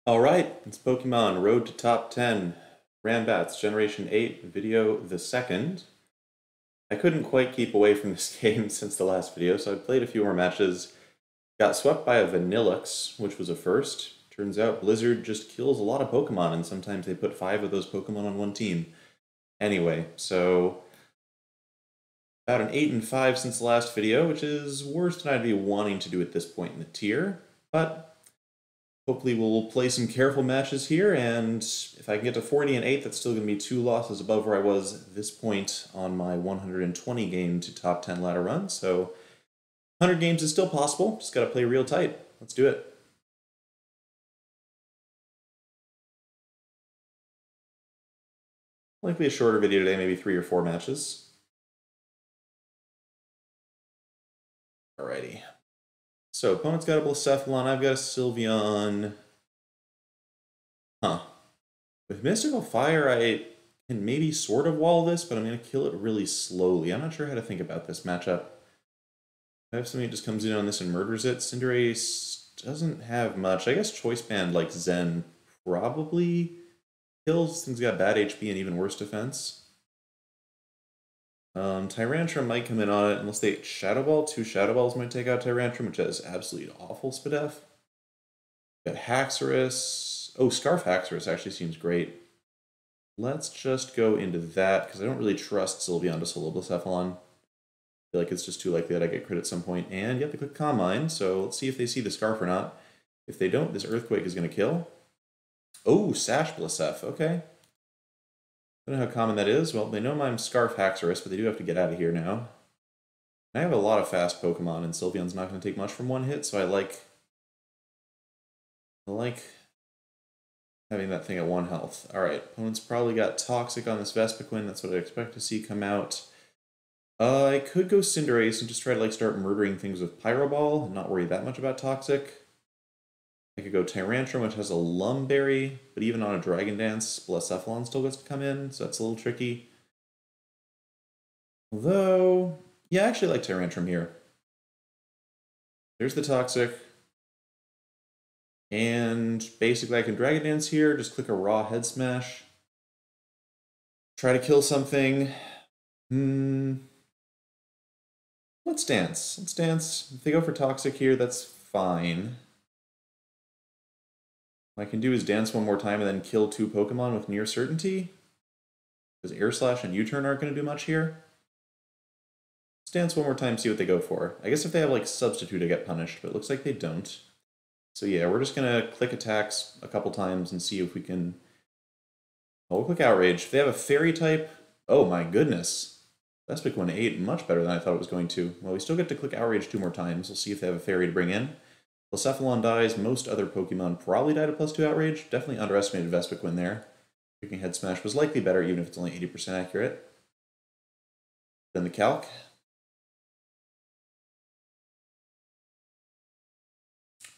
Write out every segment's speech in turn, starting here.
Alright, it's Pokemon Road to Top 10, Randbats Generation 8, video the second. I couldn't quite keep away from this game since the last video, so I played a few more matches. Got swept by a Vanilluxi, which was a first. Turns out Blizzard just kills a lot of Pokemon, and sometimes they put 5 of those Pokemon on one team. Anyway, so about an 8 and 5 since the last video, which is worse than I'd be wanting to do at this point in the tier, but hopefully we'll play some careful matches here, and if I can get to 40 and 8, that's still going to be 2 losses above where I was at this point on my 120 game to top 10 ladder run, so 100 games is still possible, just got to play real tight. Let's do it. Likely a shorter video today, maybe 3 or 4 matches. Alrighty. So, opponent's got a Blacephalon, I've got a Sylveon. With Mystical Fire, I can maybe sort of wall this, but I'm going to kill it really slowly. I'm not sure how to think about this matchup. I have something that just comes in on this and murders it. Cinderace doesn't have much. I guess Choice Band, like Zen, probably kills. Things got bad HP and even worse defense. Tyrantrum might come in on it unless they Shadow Ball. 2 Shadow Balls might take out Tyrantrum, which has absolutely awful Spadef. Got Haxorus. Oh, Scarf Haxorus actually seems great. Let's just go into that, because I don't really trust Sylveon to solo Blacephalon. I feel like it's just too likely that I get crit at some point. And you have to click Calm Mind, so let's see if they see the Scarf or not. If they don't, this Earthquake is going to kill. Oh, Sash Blacef, okay. I don't know how common that is. Well, they know I'm Scarf Haxorus, but they do have to get out of here now. I have a lot of fast Pokemon, and Sylveon's not going to take much from one hit, so I like having that thing at 1 health. Alright, opponent's probably got Toxic on this Vespiquen. That's what I expect to see come out. I could go Cinderace and just try to start murdering things with Pyro Ball and not worry that much about Toxic. I could go Tyrantrum, which has a Lumberry, but even on a Dragon Dance, Blacephalon still gets to come in, so that's a little tricky. Although, yeah, I actually like Tyrantrum here. There's the Toxic. And basically I can Dragon Dance here, just click a raw Head Smash. Try to kill something. Let's dance. Let's dance. If they go for Toxic here, that's fine. What I can do is dance one more time and then kill 2 Pokemon with near certainty. Because Air Slash and U-Turn aren't going to do much here. Let's dance one more time, see what they go for. I guess if they have Substitute, I get punished, but it looks like they don't. So yeah, we're just going to click attacks a couple times and see if we can... Oh, we'll click Outrage. If they have a Fairy type... Oh my goodness. Vespiquen 8, much better than I thought it was going to. Well, we still get to click Outrage 2 more times. We'll see if they have a Fairy to bring in. Blacephalon dies. Most other Pokemon probably died at +2 Outrage. Definitely underestimated Vespiquen there. Freaking Head Smash was likely better, even if it's only 80% accurate. Then the Calc.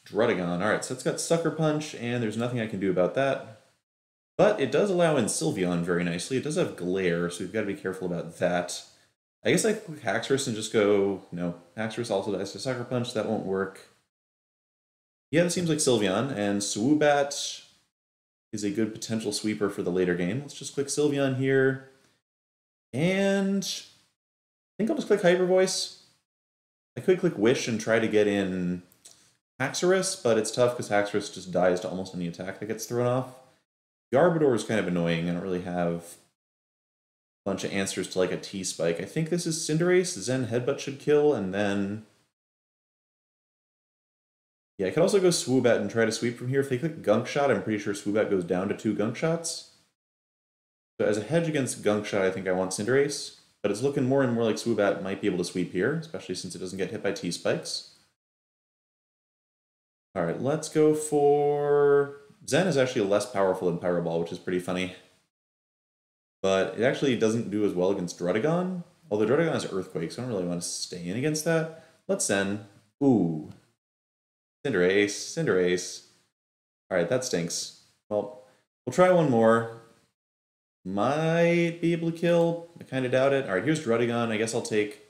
Druddigon. Alright, so it's got Sucker Punch, and there's nothing I can do about that. But it does allow in Sylveon very nicely. It does have Glare, so we've got to be careful about that. I guess I could click Haxorus and just go... No, Haxorus also dies to Sucker Punch. That won't work. Yeah, it seems like Sylveon, and Swoobat is a good potential sweeper for the later game. Let's just click Sylveon here. And I think I'll just click Hyper Voice. I could click Wish and try to get in Haxorus, but it's tough because Haxorus just dies to almost any attack that gets thrown off. Garbodor is kind of annoying. I don't really have a bunch of answers to a T-Spike. I think this is Cinderace. Zen Headbutt should kill, and then... Yeah, I could also go Swoobat and try to sweep from here. If they click Gunk Shot, I'm pretty sure Swoobat goes down to 2 Gunk Shots. So as a hedge against Gunk Shot, I think I want Cinderace. But it's looking more and more like Swoobat might be able to sweep here, especially since it doesn't get hit by T-Spikes. Alright, let's go for... Zen is actually less powerful than Pyro Ball, which is pretty funny. But it actually doesn't do as well against Druddigon. Although Druddigon has Earthquake, so I don't really want to stay in against that. Let's Zen. Ooh. Cinderace, Cinderace. Alright, that stinks. Well, we'll try one more. Might be able to kill. I kind of doubt it. Alright, here's Druddigon. I guess I'll take...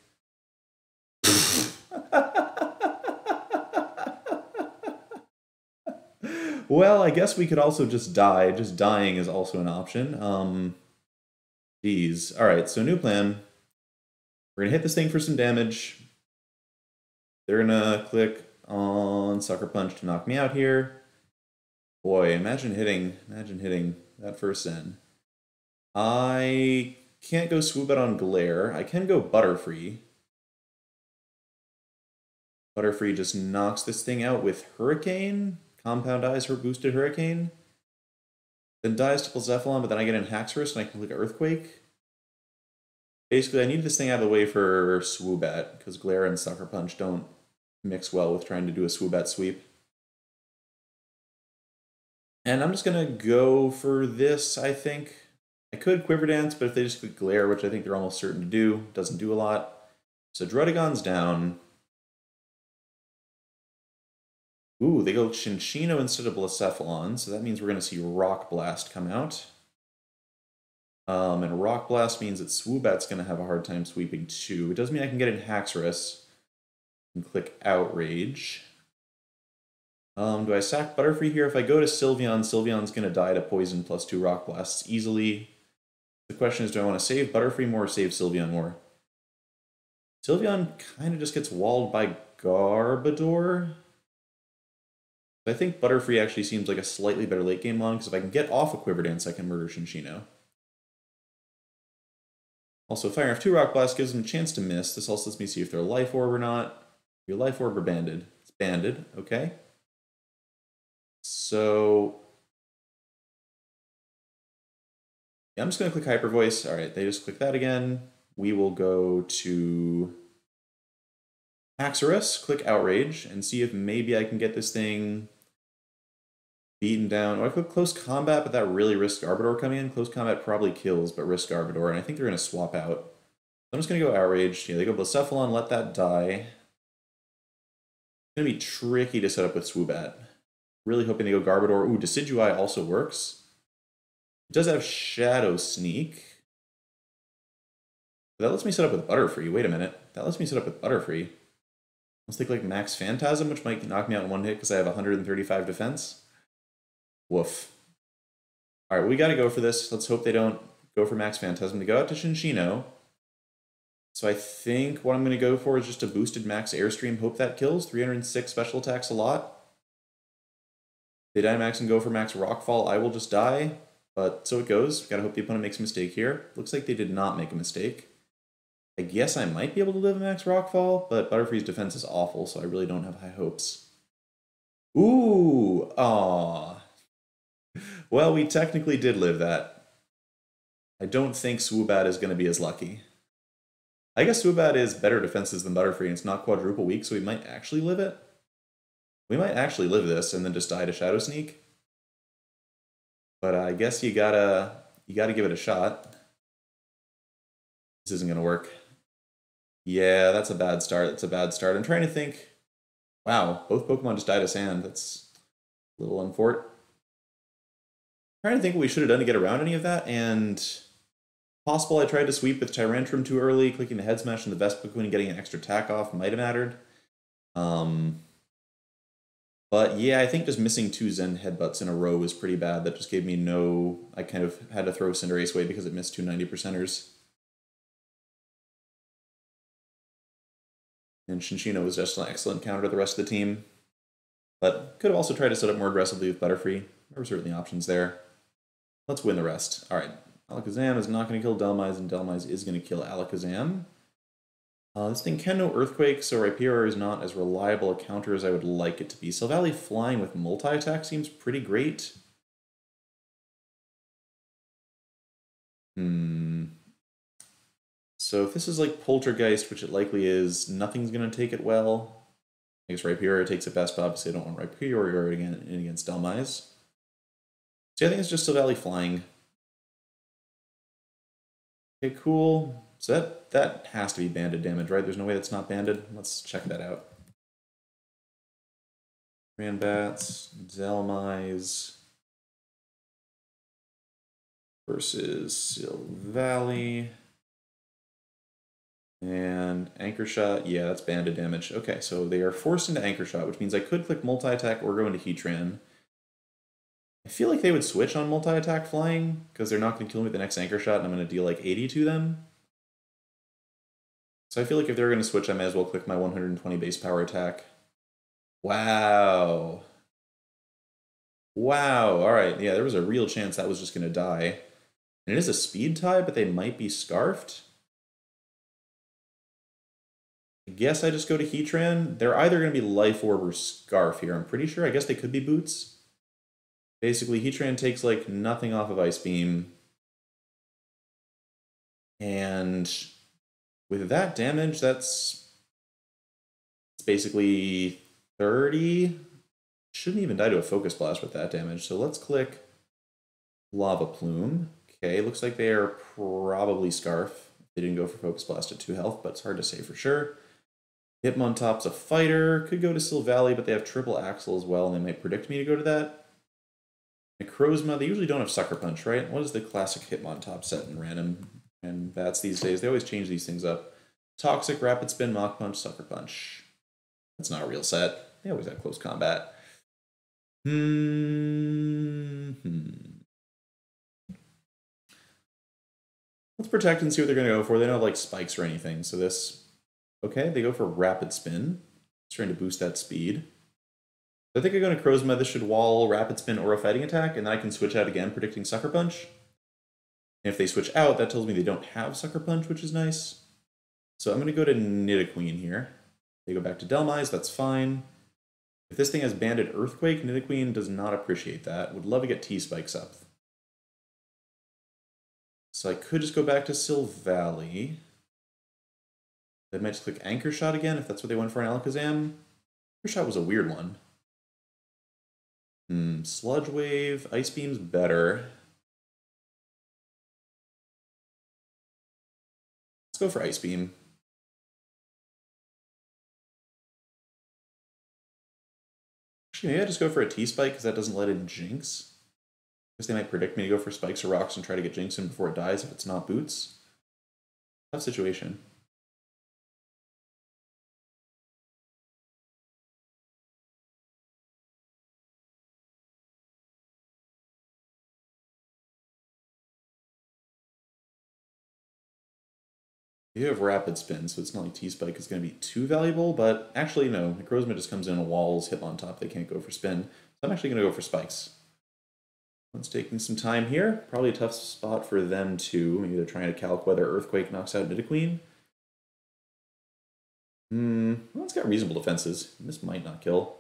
Well, I guess we could also just die. Just dying is also an option. Geez. Alright, so new plan. We're gonna hit this thing for some damage. They're gonna click on Sucker Punch to knock me out here. Boy, imagine hitting that first Zen. I can't go Swoop Out on Glare. I can go Butterfree. Butterfree just knocks this thing out with Hurricane. Compound Eyes her boosted Hurricane. Then dies to Blacephalon, but then I get in Haxorus and I can click Earthquake. Basically, I need this thing out of the way for Swoobat, because Glare and Sucker Punch don't mix well with trying to do a Swoobat sweep. And I'm just going to go for this, I think. I could Quiver Dance, but if they just click Glare, which I think they're almost certain to do, doesn't do a lot. So Druddigon's down. Ooh, they go Cinccino instead of Blacephalon, so that means we're going to see Rock Blast come out. And Rock Blast means that Swoobat's going to have a hard time sweeping too. It does mean I can get in Haxorus and click Outrage. Do I sack Butterfree here? If I go to Sylveon, Sylveon's going to die to Poison plus 2 Rock Blasts easily. The question is, do I want to save Butterfree more or save Sylveon more? Sylveon kind of just gets walled by Garbodor. I think Butterfree actually seems like a slightly better late game mon, because if I can get off a Quiver Dance, I can murder Cinccino. Also, firing off 2 Rock Blast gives them a chance to miss. This also lets me see if they're Life Orb or not. Your Life Orb or Banded? It's Banded, okay. So, yeah, I'm just going to click Hyper Voice. All right, they just click that again. We will go to Haxorus, click Outrage, and see if maybe I can get this thing beaten down. Oh, I click Close Combat, but that really risks Garbodor coming in. Close Combat probably kills, but risks Garbodor, and I think they're going to swap out. I'm just going to go Outrage. Yeah, they go Blacephalon, let that die. It's going to be tricky to set up with Swoobat. Really hoping they go Garbodor. Ooh, Decidueye also works. It does have Shadow Sneak. That lets me set up with Butterfree. Wait a minute. That lets me set up with Butterfree. Let's take like Max Phantasm, which might knock me out in one hit because I have 135 defense. Woof. Alright, we gotta go for this. Let's hope they don't go for Max Phantasm. They go out to Cinccino. So I think what I'm going to go for is just a boosted Max Airstream. Hope that kills. 306 special attacks a lot. They Dynamax and go for Max Rockfall. I will just die. But so it goes. Gotta hope the opponent makes a mistake here. Looks like they did not make a mistake. I guess I might be able to live a Max Rockfall, but Butterfree's defense is awful, so I really don't have high hopes. Ooh! Aww. Well, we technically did live that. I don't think Swoobat is going to be as lucky. I guess Swoobat is better defenses than Butterfree, and it's not quadruple weak, so we might actually live it. We might actually live this and then just die to Shadow Sneak. But I guess you gotta give it a shot. This isn't gonna work. Yeah, that's a bad start. That's a bad start. I'm trying to think. Wow, both Pokemon just died of sand. That's a little unfort. I'm trying to think what we should have done to get around any of that, and possible I tried to sweep with Tyrantrum too early, clicking the Head Smash and the Vespiquen and getting an extra attack off might have mattered. But yeah, I think just missing 2 Zen Headbutts in a row was pretty bad. That just gave me no... I kind of had to throw Cinderace away because it missed 2 90%ers. And Cinccino was just an excellent counter to the rest of the team. But could have also tried to set up more aggressively with Butterfree. There were certainly options there. Let's win the rest. Alright, Alakazam is not going to kill Dhelmise, and Dhelmise is going to kill Alakazam. This thing can know Earthquake, so Rhyperior is not as reliable a counter as I would like it to be. Silvally flying with multi-attack seems pretty great. So if this is like Poltergeist, which it likely is, nothing's going to take it well. I guess Rhyperior takes it best, but obviously I don't want Rhyperior in against Dhelmise. So I think it's just Silvally flying. Okay, cool. So that has to be banded damage, right? There's no way that's not banded. Let's check that out. Randbats, Dhelmise versus Silvally. And Anchor Shot, yeah, that's banded damage. Okay, so they are forced into Anchor Shot, which means I could click multi-attack or go into Heatran. I feel like they would switch on multi-attack flying, because they're not going to kill me with the next anchor shot, and I'm going to deal like 80 to them. So I feel like if they're going to switch, I might as well click my 120 base power attack. Wow. Wow, alright, yeah, there was a real chance that was just going to die. And it is a speed tie, but they might be scarfed. I guess I just go to Heatran. They're either going to be Life Orb or Scarf here, I'm pretty sure. I guess they could be Boots. Basically, Heatran takes, like, nothing off of Ice Beam. And with that damage, that's basically 30. Shouldn't even die to a Focus Blast with that damage. So let's click Lava Plume. Okay, looks like they are probably Scarf. They didn't go for Focus Blast at 2 health, but it's hard to say for sure. Hitmontop's a fighter. Could go to Silvally, but they have Triple Axle as well, and they might predict me to go to that. Necrozma, they usually don't have Sucker Punch, right? What is the classic Hitmontop set in random and bats these days? They always change these things up. Toxic, Rapid Spin, Mach Punch, Sucker Punch. That's not a real set. They always have close combat. Let's protect and see what they're going to go for. They don't have like spikes or anything, so this... Okay, they go for Rapid Spin. It's trying to boost that speed. I think I go to Necrozma. This should wall Rapid Spin or a Fighting Attack, and then I can switch out again, predicting Sucker Punch. And if they switch out, that tells me they don't have Sucker Punch, which is nice. So I'm going to go to Nidoqueen here. They go back to Delmise, that's fine. If this thing has Banded Earthquake, Nidoqueen does not appreciate that. Would love to get T-Spikes up. So I could just go back to Silvally. I might just click Anchor Shot again, if that's what they went for in Alakazam. Anchor Shot was a weird one. Sludge Wave, Ice Beam's better. Let's go for Ice Beam. Actually, maybe I just go for a T-Spike because that doesn't let in Jinx. Because they might predict me to go for Spikes or Rocks and try to get Jinx in before it dies if it's not Boots. Tough situation. You have Rapid Spin, so it's not like T-Spike is going to be too valuable, but actually, no. Necrozma just comes in and walls, Hitmontop, they can't go for Spin. So I'm actually going to go for Spikes. It's taking some time here. Probably a tough spot for them too. Maybe they're trying to calc whether Earthquake knocks out Nidoqueen. Well, it's got reasonable defenses. This might not kill.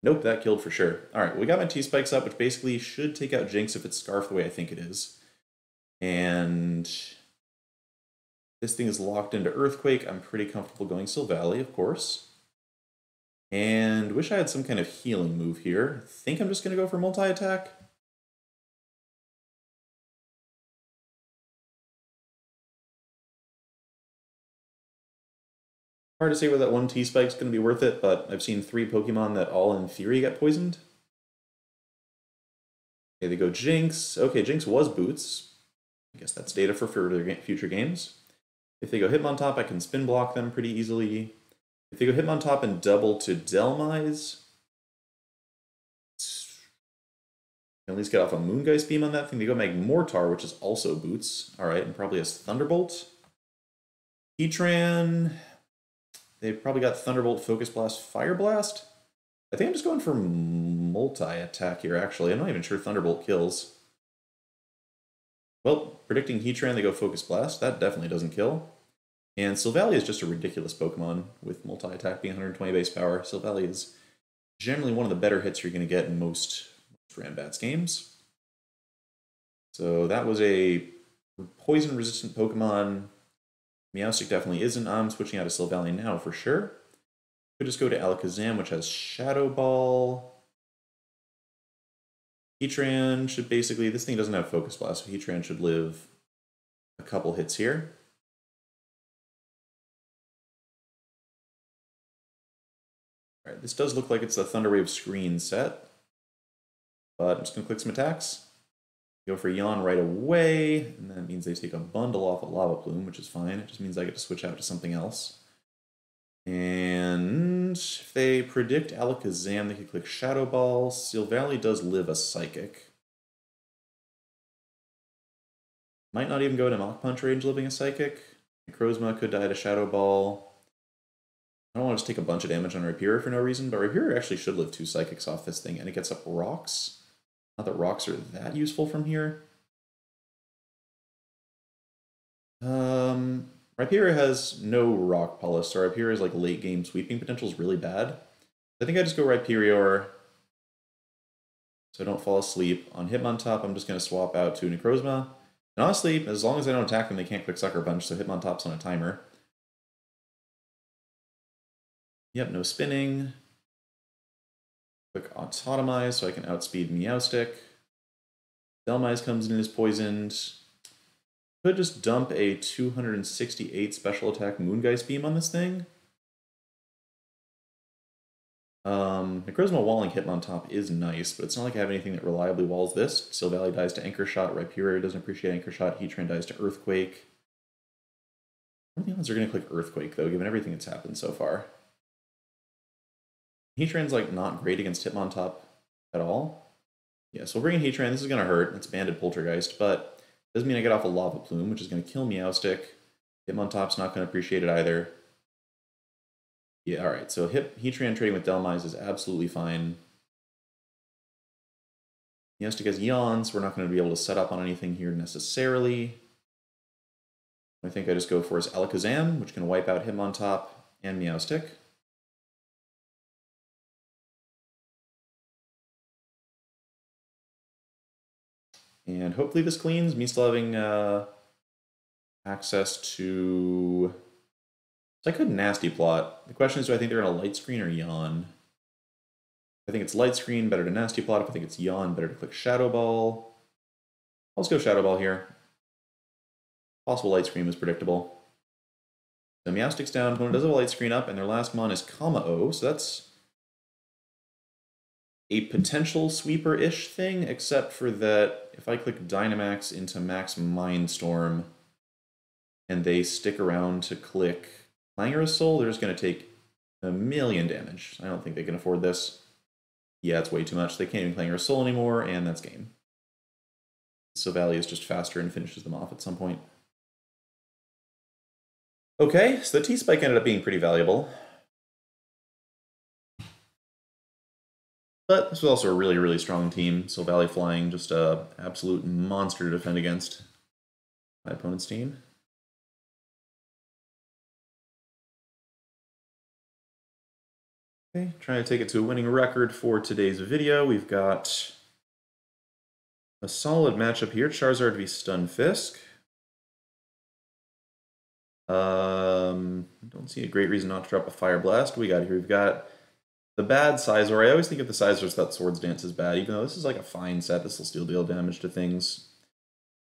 Nope, that killed for sure. Alright, we got my T-Spikes up, which basically should take out Jinx if it's Scarf the way I think it is. And... this thing is locked into Earthquake. I'm pretty comfortable going Silvally, of course. And wish I had some kind of healing move here. Think I'm just going to go for multi-attack. Hard to say whether that one T-Spike is going to be worth it, but I've seen 3 Pokemon that all in theory get poisoned. Okay, they go Jinx. Okay, Jinx was Boots. I guess that's data for future games. If they go Hitmontop, I can spin block them pretty easily. If they go Hitmontop and double to Delmise, at least get off a Moongeist Beam on that thing. They go Magmortar, which is also Boots. Alright, and probably has Thunderbolt. Heatran, they've probably got Thunderbolt, Focus Blast, Fire Blast. I think I'm just going for multi-attack here, actually. I'm not even sure Thunderbolt kills. Well, predicting Heatran, they go Focus Blast. That definitely doesn't kill. And Silvally is just a ridiculous Pokemon with multi-attack being 120 base power. Silvally is generally one of the better hits you're going to get in most Randbats games. So that was a poison-resistant Pokemon. Meowstic definitely isn't. I'm switching out of Silvally now for sure. Could just go to Alakazam, which has Shadow Ball. Heatran should basically... this thing doesn't have Focus Blast, so Heatran should live a couple hits here. Alright, this does look like it's the Thunder Wave screen set. But I'm just going to click some attacks. Go for Yawn right away, and that means they take a bundle off a Lava Plume, which is fine. It just means I get to switch out to something else. And And if they predict Alakazam, they can click Shadow Ball. Silvally does live a Psychic. Might not even go to Mach Punch range living a Psychic. Necrozma could die to Shadow Ball. I don't want to just take a bunch of damage on Rhyperior for no reason, but Rhyperior actually should live 2 Psychics off this thing, and it gets up Rocks. Not that Rocks are that useful from here. Rhyperior has no Rock Polish, so Rhyperior's like late game sweeping potential is really bad. I think I just go Rhyperior so I don't fall asleep. On Hitmontop, I'm just going to swap out to Necrozma. And honestly, as long as I don't attack them, they can't click Sucker Punch, so Hitmontop's on a timer. Yep, no spinning. Click Autotomize so I can outspeed Meowstic. Dhelmise comes in as poisoned. Could just dump a 268 special attack Moongeist Beam on this thing. Necrozma walling Hitmontop is nice, but it's not like I have anything that reliably walls this. Silvally dies to Anchor Shot, Rhyperior doesn't appreciate Anchor Shot, Heatran dies to Earthquake. I don't think odds are going to click Earthquake, though, given everything that's happened so far. Heatran's, like, not great against Hitmontop at all. Yeah, so we'll bring in Heatran. This is going to hurt. It's Banded Poltergeist, but it doesn't mean I get off a Lava Plume, which is going to kill Meowstic. Hitmontop's not going to appreciate it either. Yeah, alright, so Heatran trading with Dhelmise is absolutely fine. Meowstic has Yawns, we're not going to be able to set up on anything here necessarily. I think I just go for his Alakazam, which can wipe out Hitmontop and Meowstic. And hopefully this cleans, me still having access to... So I could Nasty Plot. The question is, do I think they're going to Light Screen or Yawn? I think it's Light Screen, better to Nasty Plot. If I think it's Yawn, better to click Shadow Ball. I'll just go Shadow Ball here. Possible Light Screen was predictable. So Meowstic's down, opponent does have a Light Screen up, and their last mon is Kama-O, so that's a potential sweeper-ish thing, except for that if I click Dynamax into Max Mindstorm, and they stick around to click Clangorous Soul, they're just going to take a million damage. I don't think they can afford this. Yeah, it's way too much. They can't even Clangorous Soul anymore, and that's game. Silvally is just faster and finishes them off at some point. Okay, so the T-Spike ended up being pretty valuable. But this was also a really, really strong team. Silvally flying, just a absolute monster to defend against my opponent's team. Okay, trying to take it to a winning record for today's video. We've got a solid matchup here. Charizard v Stunfisk. Don't see a great reason not to drop a Fire Blast. We got here. We've got the bad Sizor. I always think of the Sizors that Swords Dance is bad, even though this is like a fine set. This will still deal damage to things.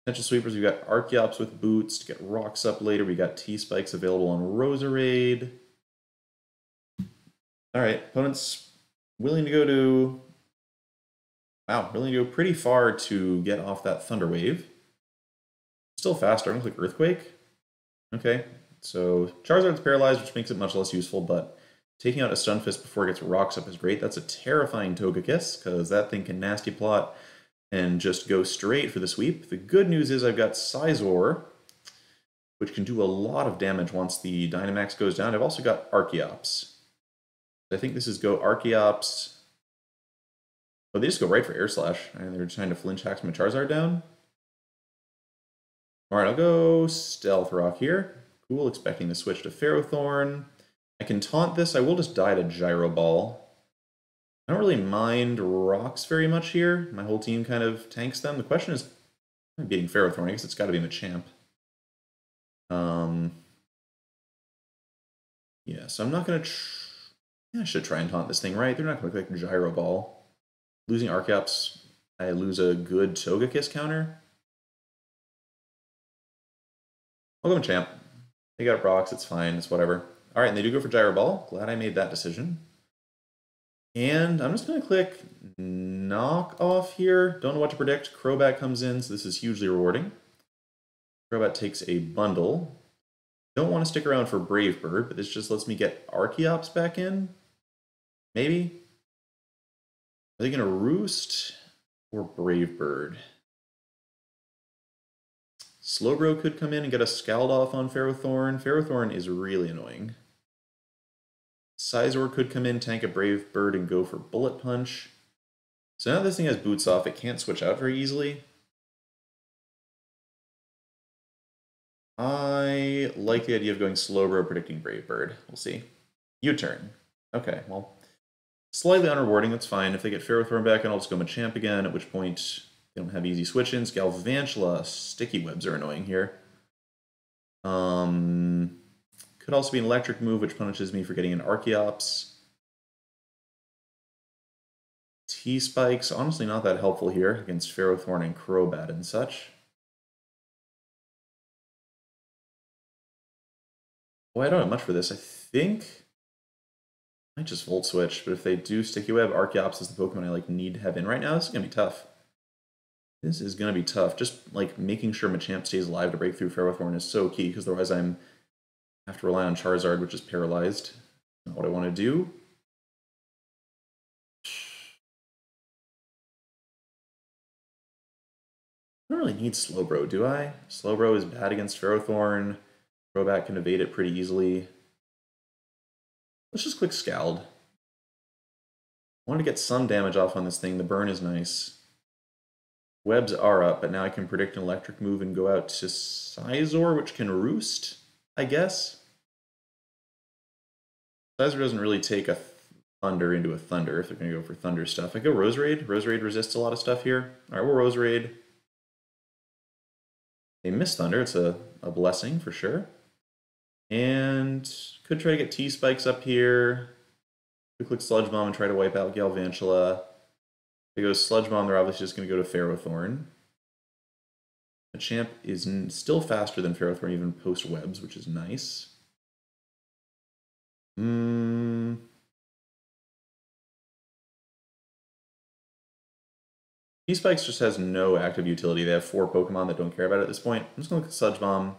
Potential sweepers, we've got Archeops with boots to get rocks up later. We got T-Spikes available on Roserade. Alright, opponent's willing to go to... Wow, willing to go pretty far to get off that Thunder Wave. Still faster. I'm going to click Earthquake. Okay, so Charizard's paralyzed, which makes it much less useful, but taking out a Stunfisk before it gets rocks up is great. That's a terrifying Togekiss, because that thing can Nasty Plot and just go straight for the sweep. The good news is I've got Sizor, which can do a lot of damage once the Dynamax goes down. I've also got Archeops. I think this is go Archeops. Oh, they just go right for Air Slash, and they're trying to flinch hacks my Charizard down. Alright, I'll go Stealth Rock here. Cool, expecting to switch to Ferrothorn. I can taunt this. I will just die to Gyro Ball. I don't really mind rocks very much here. My whole team kind of tanks them. The question is, I'm beating Ferrothorn. I guess it's got to be Machamp. Yeah, so I'm not going to... I should try and taunt this thing, right? They're not going to click Gyro Ball. Losing Archeops, I lose a good Togekiss counter. I'll go Machamp. They got rocks, it's fine, it's whatever. Alright, and they do go for Gyro Ball. Glad I made that decision. And I'm just going to click Knock Off here. Don't know what to predict. Crobat comes in, so this is hugely rewarding. Crobat takes a bundle. Don't want to stick around for Brave Bird, but this just lets me get Archeops back in. Maybe? Are they going to Roost or Brave Bird? Slowbro could come in and get a Scald off on Ferrothorn. Ferrothorn is really annoying. Sizor could come in, tank a Brave Bird, and go for Bullet Punch. So now this thing has Boots off, it can't switch out very easily. I like the idea of going Slowbro, predicting Brave Bird. We'll see. U-turn. Okay, well, slightly unrewarding, that's fine. If they get Ferrothorn back, and I'll just go Machamp again, at which point they don't have easy switch-ins. Galvantula, Sticky Webs are annoying here. Could also be an electric move, which punishes me for getting an Archeops. T-Spikes, honestly not that helpful here against Ferrothorn and Crobat and such. Well, I don't have much for this. I think I might just Volt Switch, but if they do Sticky Web, Archeops is the Pokemon I like need to have in right now. This is going to be tough. This is going to be tough. Just like making sure Machamp stays alive to break through Ferrothorn is so key, because otherwise I have to rely on Charizard, which is paralyzed. Not what I want to do. I don't really need Slowbro, do I? Slowbro is bad against Ferrothorn. Crobat can evade it pretty easily. Let's just click Scald. I want to get some damage off on this thing. The burn is nice. Webs are up, but now I can predict an electric move and go out to Sizor, which can Roost, I guess. Sizor doesn't really take a Thunder into a Thunder if they're going to go for Thunder stuff. I go Roserade. Roserade resists a lot of stuff here. Alright, we'll Roserade. They miss Thunder. It's a blessing for sure. And could try to get T-Spikes up here. Could click Sludge Bomb and try to wipe out Galvantula. If they go Sludge Bomb, they're obviously just going to go to Ferrothorn. Machamp is still faster than Ferrothorn, even post-Webs, which is nice. T-Spikes just has no active utility. They have 4 Pokemon that don't care about it at this point. I'm just going to look at Sludge Bomb.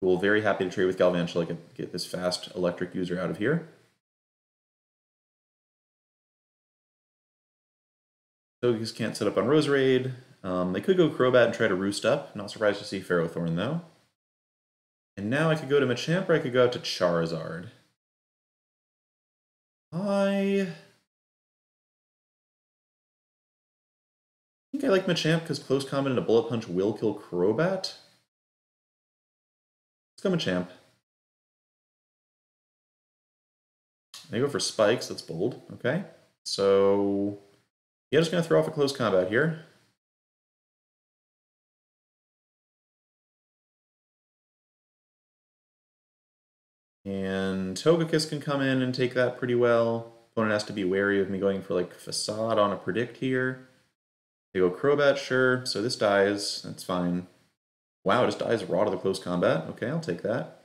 Cool, very happy to trade with Galvantula, get this fast electric user out of here. Togekiss can't set up on Roserade. They could go Crobat and try to Roost up. Not surprised to see Ferrothorn, though. And now I could go to Machamp, or I could go out to Charizard. I think I like Machamp because Close Combat and a Bullet Punch will kill Crobat. Let's go Machamp. They go for Spikes, that's bold. Okay. So, yeah, just going to throw off a Close Combat here. And Togekiss can come in and take that pretty well. Opponent has to be wary of me going for like Facade on a Predict here. They go Crobat, sure. So this dies, that's fine. Wow, it just dies raw to the Close Combat. Okay, I'll take that.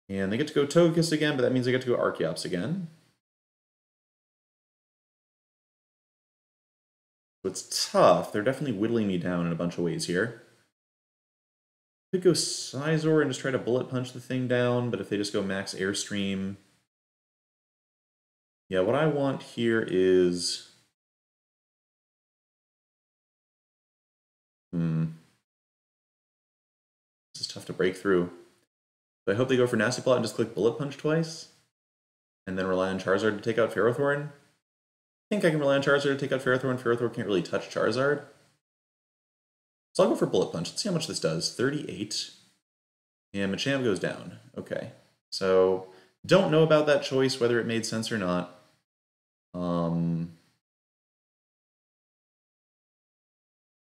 And they get to go Togekiss again, but that means they get to go Archeops again. So it's tough. They're definitely whittling me down in a bunch of ways here. Could go Sizor and just try to Bullet Punch the thing down, but if they just go Max Airstream... Yeah, what I want here is... This is tough to break through. So I hope they go for Nasty Plot and just click Bullet Punch twice, and then rely on Charizard to take out Ferrothorn. I think I can rely on Charizard to take out Ferrothorn. Ferrothorn can't really touch Charizard. So I'll go for Bullet Punch. Let's see how much this does. 38. And Machamp goes down. Okay. So, don't know about that choice, whether it made sense or not.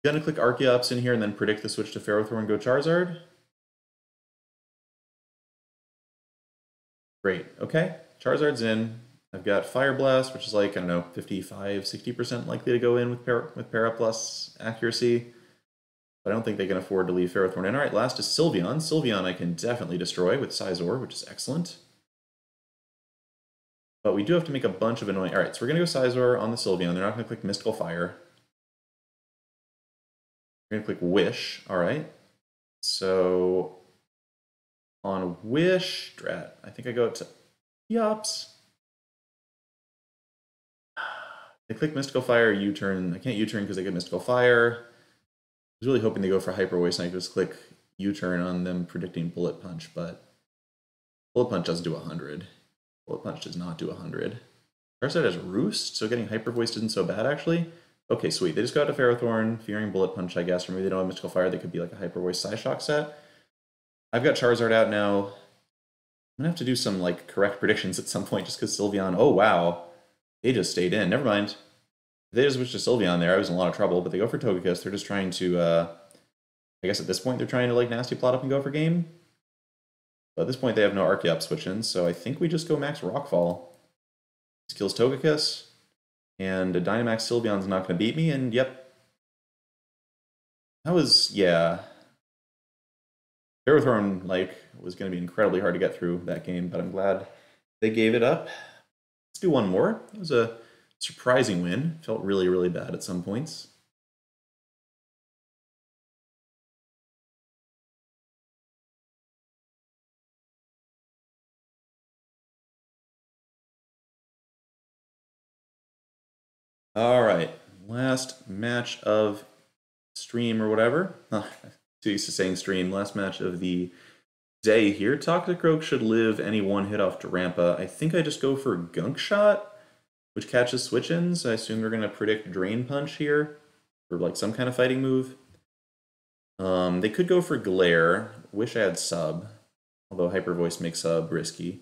Gonna click Archeops in here and then predict the switch to Ferrothorn and go Charizard. Great. Okay. Charizard's in. I've got Fire Blast, which is like, I don't know, 55, 60% likely to go in with Para Plus accuracy. But I don't think they can afford to leave Ferrothorn in. Alright, last is Sylveon. Sylveon I can definitely destroy with Sizor, which is excellent. But we do have to make a bunch of annoying... Alright, so we're going to go Sizor on the Sylveon. They're not going to click Mystical Fire. We're going to click Wish. Alright. So... on Wish... Drat. I think I go to Yops. They click Mystical Fire, U-turn. I can't U-turn because they get Mystical Fire. I was really hoping they go for Hyper Voice and I could just click U-turn on them predicting Bullet Punch, but Bullet Punch doesn't do 100. Bullet Punch does not do 100. Charizard has Roost, so getting Hyper Voice isn't so bad, actually. Okay, sweet. They just got to Ferrothorn, fearing Bullet Punch, I guess, or maybe they don't have Mystical Fire. They could be like a Hyper Voice Psyshock set. I've got Charizard out now. I'm gonna have to do some like correct predictions at some point just because Sylveon, oh wow, they just stayed in. Never mind. If they just switched to Sylveon there, I was in a lot of trouble, but they go for Togekiss. They're just trying to, I guess at this point they're trying to like nasty plot up and go for game. But at this point they have no Archeop switch-ins, so I think we just go Max Rockfall. This kills Togekiss, and a Dynamax Sylveon's not gonna beat me, and yep. That was, yeah. Ferrothorn, like, was going to be incredibly hard to get through that game, but I'm glad they gave it up. Let's do one more. It was a surprising win. Felt really, really bad at some points. All right, last match of stream or whatever. Too used to saying stream. Last match of the day here. Toxicroak should live any one hit off Drampa. I think I just go for Gunk Shot, which catches switch-ins. I assume they're going to predict Drain Punch here, or like some kind of fighting move. They could go for Glare. Wish I had Sub, although Hyper Voice makes Sub risky.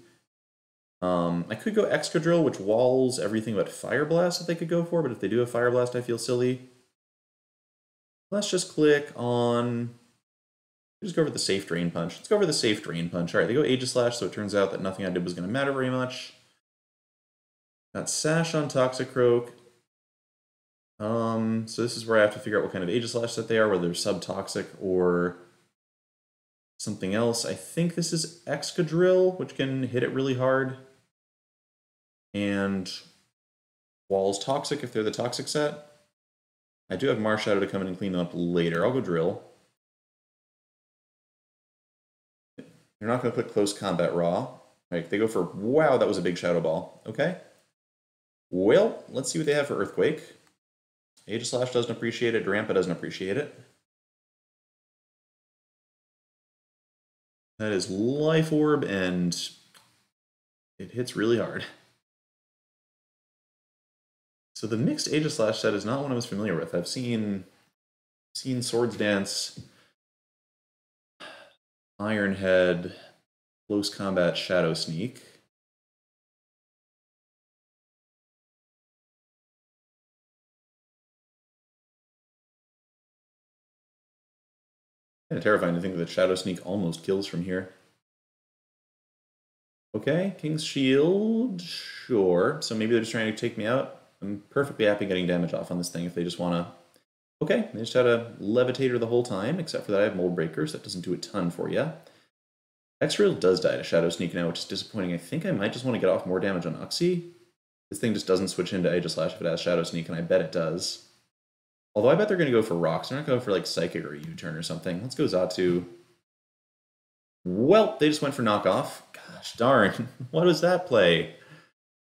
I could go Extra Drill, which walls everything but Fire Blast if they could go for, but if they do have Fire Blast, I feel silly. Let's just click on... Just go over the safe Drain Punch. Let's go over the safe Drain Punch. All right, they go Aegislash, so it turns out that nothing I did was going to matter very much. Got Sash on Toxicroak. So this is where I have to figure out what kind of Aegislash set they are, whether they're Subtoxic or something else. I think this is Excadrill, which can hit it really hard. And Wall's Toxic if they're the Toxic set. I do have Marshadow to come in and clean them up later. I'll go Drill. They're not going to put Close Combat Raw. Right, they go for, wow, that was a big Shadow Ball. Okay. Well, let's see what they have for Earthquake. Aegislash doesn't appreciate it. Drampa doesn't appreciate it. That is Life Orb, and it hits really hard. So the mixed Aegislash set is not one I was familiar with. I've seen Swords Dance, Iron Head, Close Combat, Shadow Sneak. Kind of terrifying to think that Shadow Sneak almost kills from here. Okay, King's Shield, sure. So maybe they're just trying to take me out. I'm perfectly happy getting damage off on this thing if they just want to... Okay, they just had a Levitator the whole time, except for that I have Mold Breakers. That doesn't do a ton for you. X-Rail does die to Shadow Sneak now, which is disappointing. I think I might just want to get off more damage on Uxie. This thing just doesn't switch into Aegislash if it has Shadow Sneak, and I bet it does. Although I bet they're going to go for Rocks. They're not going for like Psychic or U-turn or something. Let's go Xatu. Well, they just went for Knockoff. Gosh darn. What was that play?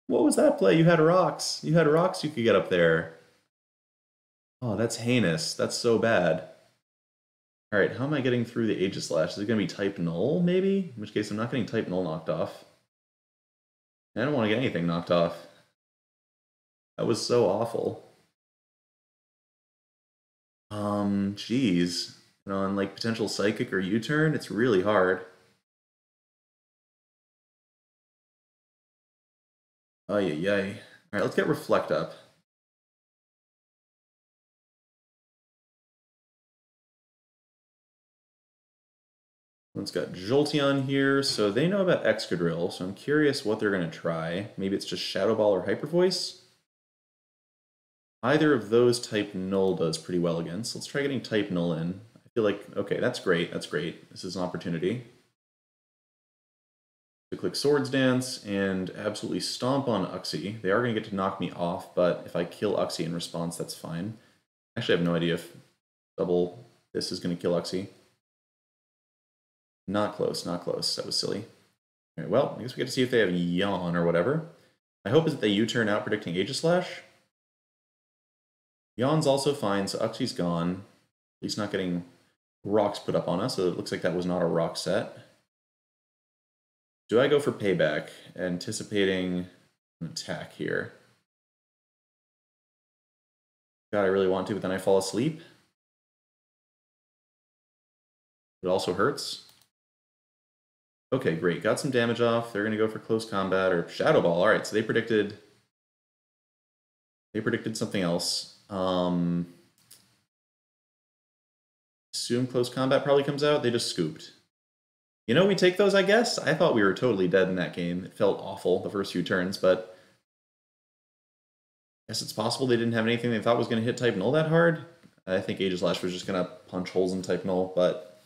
What was that play? You had Rocks. You had Rocks you could get up there. Oh, that's heinous. That's so bad. All right, how am I getting through the Aegislash? Is it going to be Type Null, maybe? In which case I'm not getting Type Null knocked off. I don't want to get anything knocked off. That was so awful. Geez. And on like potential Psychic or U-turn, it's really hard. Ay, ay, ay. All right, let's get Reflect up. Let's got Jolteon here, so they know about Excadrill, so I'm curious what they're going to try. Maybe it's just Shadow Ball or Hyper Voice. Either of those Type Null does pretty well against. Let's try getting Type Null in. I feel like, okay, that's great, that's great. This is an opportunity. So click Swords Dance and absolutely stomp on Uxie. They are going to get to knock me off, but if I kill Uxie in response, that's fine. Actually, I have no idea if double this is going to kill Uxie. Not close, not close. That was silly. All right, well, I guess we get to see if they have Yawn or whatever. My hope is that they U-turn out predicting Aegislash. Yon's also fine, so Uxi's gone. At least not getting rocks put up on us, so it looks like that was not a rock set. Do I go for payback, anticipating an attack here? God, I really want to, but then I fall asleep. It also hurts. Okay, great. Got some damage off. They're going to go for close combat or Shadow Ball. All right, so they predicted something else. Assume close combat probably comes out. They just scooped. You know, we take those, I guess. I thought we were totally dead in that game. It felt awful the first few turns, but I guess it's possible they didn't have anything they thought was going to hit type null that hard. I think Aegis Lash was just going to punch holes in type null, but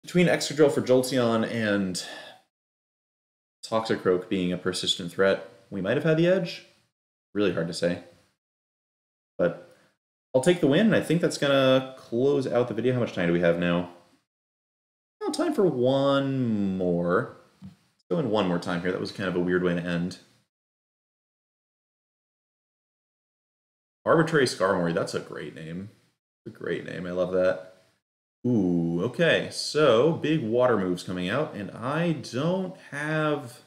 between Excadrill for Jolteon and Toxicroak being a persistent threat, we might have had the edge. Really hard to say. But I'll take the win. I think that's going to close out the video. How much time do we have now? Oh, time for one more. Let's go in one more time here. That was kind of a weird way to end. Arbitrary Skarmory, that's a great name. It's a great name. I love that. Ooh, okay. So, big water moves coming out, and I don't have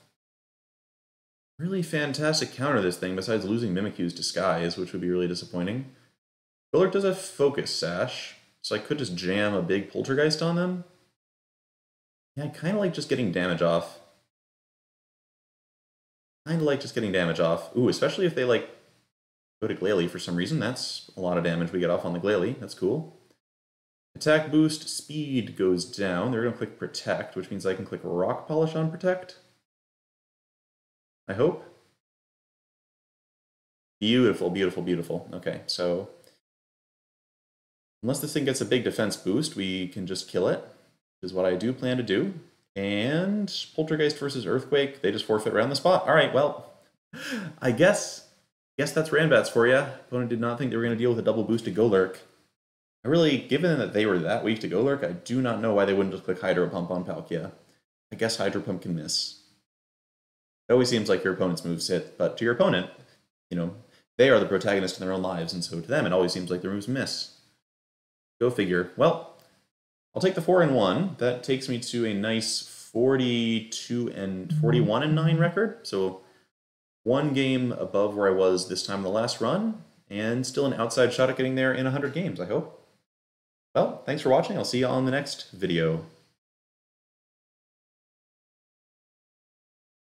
really fantastic counter to this thing besides losing Mimikyu's Disguise, which would be really disappointing. Golurk does a Focus Sash, so I could just jam a big Poltergeist on them. Yeah, I kind of like just getting damage off. Ooh, especially if they, like, go to Glalie for some reason. That's a lot of damage we get off on the Glalie. That's cool. Attack boost, speed goes down. They're going to click Protect, which means I can click Rock Polish on Protect. I hope. Beautiful, beautiful, beautiful. Okay, so unless this thing gets a big defense boost, we can just kill it, which is what I do plan to do. And Poltergeist versus Earthquake, they just forfeit right on the spot. All right, well, I guess that's Randbats for you. Opponent did not think they were going to deal with a double boosted Golurk. I really, given that they were that weak to Golurk, I do not know why they wouldn't just click Hydro Pump on Palkia. I guess Hydro Pump can miss. It always seems like your opponent's moves hit, but to your opponent, you know, they are the protagonist in their own lives, and so to them it always seems like their moves miss. Go figure. Well, I'll take the 4-1. That takes me to a nice 41-9 record. So one game above where I was this time in the last run, and still an outside shot at getting there in 100 games, I hope. Well, thanks for watching. I'll see you on the next video.